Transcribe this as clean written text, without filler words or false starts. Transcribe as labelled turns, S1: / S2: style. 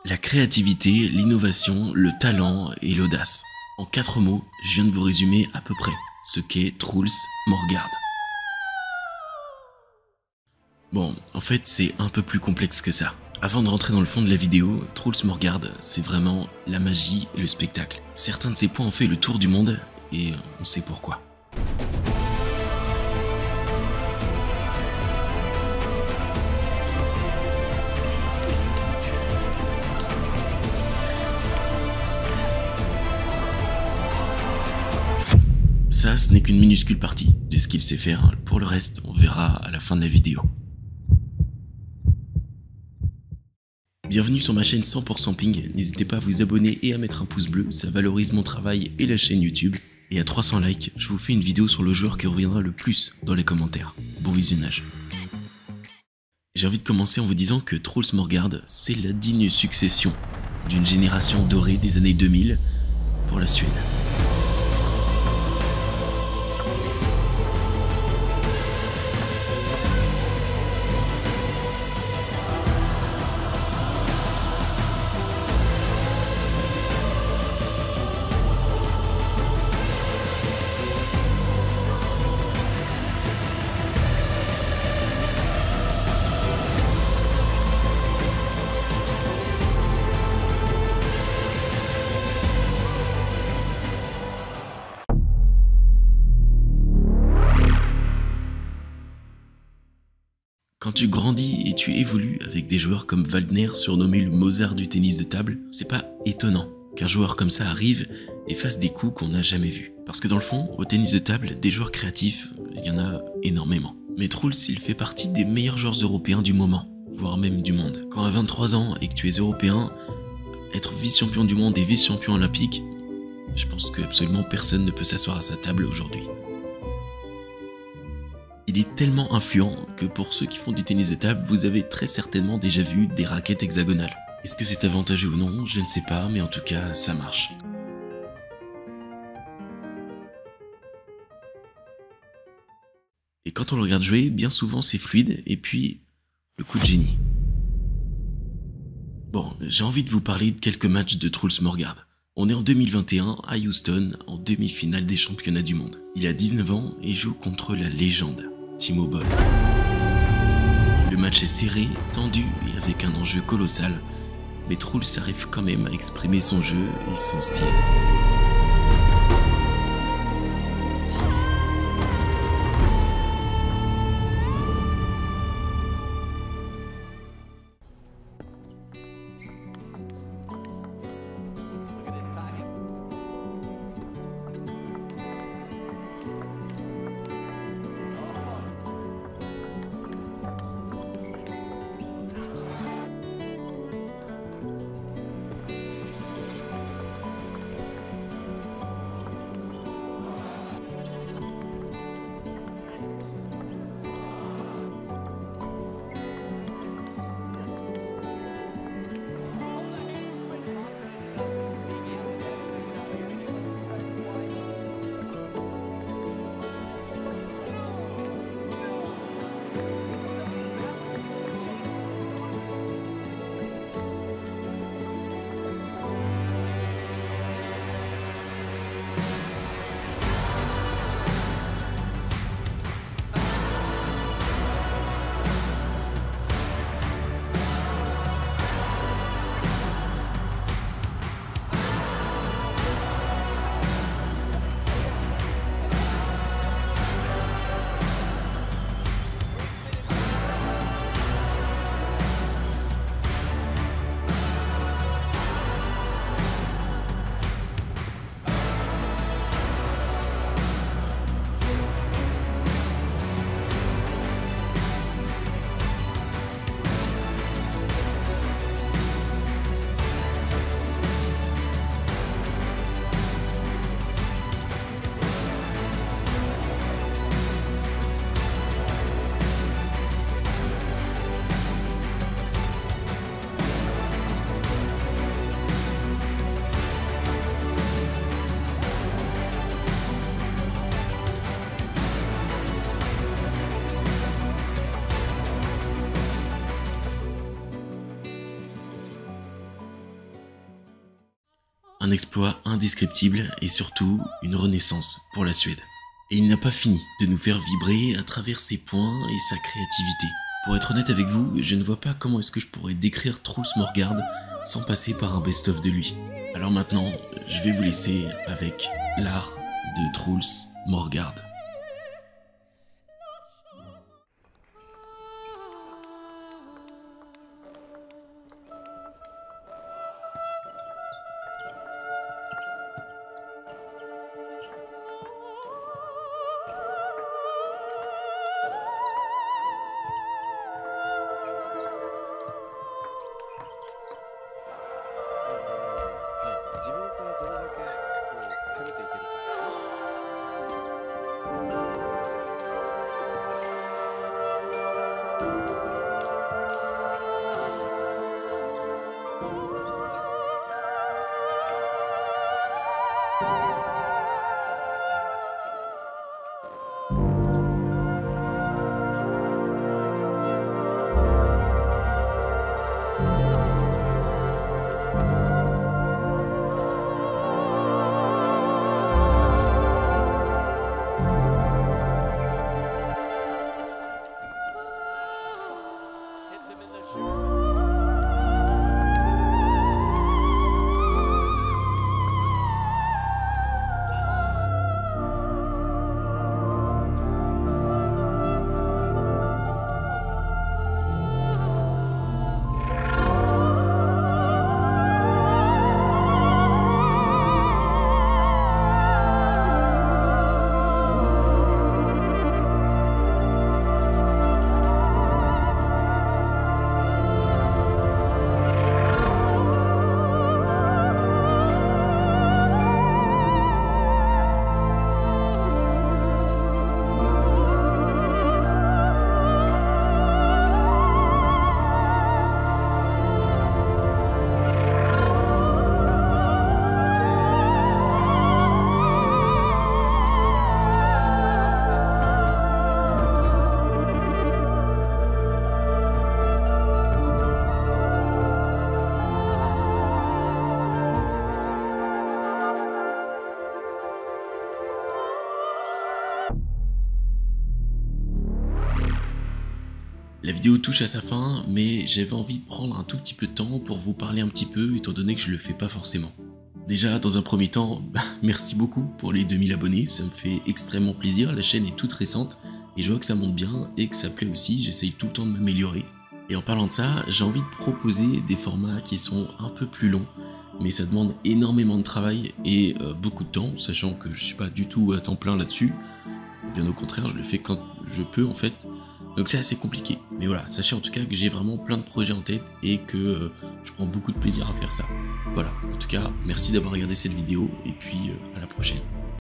S1: La créativité, l'innovation, le talent et l'audace. En 4 mots, je viens de vous résumer à peu près ce qu'est Truls Morgard. Bon, en fait, c'est un peu plus complexe que ça. Avant de rentrer dans le fond de la vidéo, Truls Morgard, c'est vraiment la magie et le spectacle. Certains de ses points ont fait le tour du monde, et on sait pourquoi. Ça, ce n'est qu'une minuscule partie de ce qu'il sait faire. Pour le reste, on verra à la fin de la vidéo. Bienvenue sur ma chaîne 100% Ping, n'hésitez pas à vous abonner et à mettre un pouce bleu, ça valorise mon travail et la chaîne YouTube. Et à 300 likes, je vous fais une vidéo sur le joueur qui reviendra le plus dans les commentaires. Bon visionnage. J'ai envie de commencer en vous disant que Truls Morgard, c'est la digne succession d'une génération dorée des années 2000 pour la Suède. Quand tu grandis et tu évolues avec des joueurs comme Waldner, surnommé le Mozart du tennis de table, c'est pas étonnant qu'un joueur comme ça arrive et fasse des coups qu'on n'a jamais vus. Parce que dans le fond, au tennis de table, des joueurs créatifs, il y en a énormément. Mais Truls, il fait partie des meilleurs joueurs européens du moment, voire même du monde. Quand à 23 ans et que tu es européen, être vice-champion du monde et vice-champion olympique, je pense que absolument personne ne peut s'asseoir à sa table aujourd'hui. Il est tellement influent que pour ceux qui font du tennis de table, vous avez très certainement déjà vu des raquettes hexagonales. Est-ce que c'est avantageux ou non? Je ne sais pas, mais en tout cas, ça marche. Et quand on le regarde jouer, bien souvent c'est fluide, et puis le coup de génie. Bon, j'ai envie de vous parler de quelques matchs de Truls Morgard. On est en 2021 à Houston, en demi-finale des championnats du monde. Il a 19 ans et joue contre la légende, Timo Boll. Le match est serré, tendu et avec un enjeu colossal, mais Truls arrive quand même à exprimer son jeu et son style. Un exploit indescriptible et surtout une renaissance pour la Suède. Et il n'a pas fini de nous faire vibrer à travers ses points et sa créativité. Pour être honnête avec vous, je ne vois pas comment est-ce que je pourrais décrire Truls Morgard sans passer par un best-of de lui. Alors maintenant, je vais vous laisser avec l'art de Truls Morgard. La vidéo touche à sa fin, mais j'avais envie de prendre un tout petit peu de temps pour vous parler un petit peu, étant donné que je le fais pas forcément. Déjà, dans un premier temps, merci beaucoup pour les 2000 abonnés, ça me fait extrêmement plaisir, la chaîne est toute récente, et je vois que ça monte bien, et que ça plaît aussi, j'essaye tout le temps de m'améliorer. Et en parlant de ça, j'ai envie de proposer des formats qui sont un peu plus longs, mais ça demande énormément de travail et beaucoup de temps, sachant que je suis pas du tout à temps plein là-dessus, bien au contraire, je le fais quand je peux en fait. Donc c'est assez compliqué, mais voilà, sachez en tout cas que j'ai vraiment plein de projets en tête et que je prends beaucoup de plaisir à faire ça. Voilà, en tout cas, merci d'avoir regardé cette vidéo et puis à la prochaine.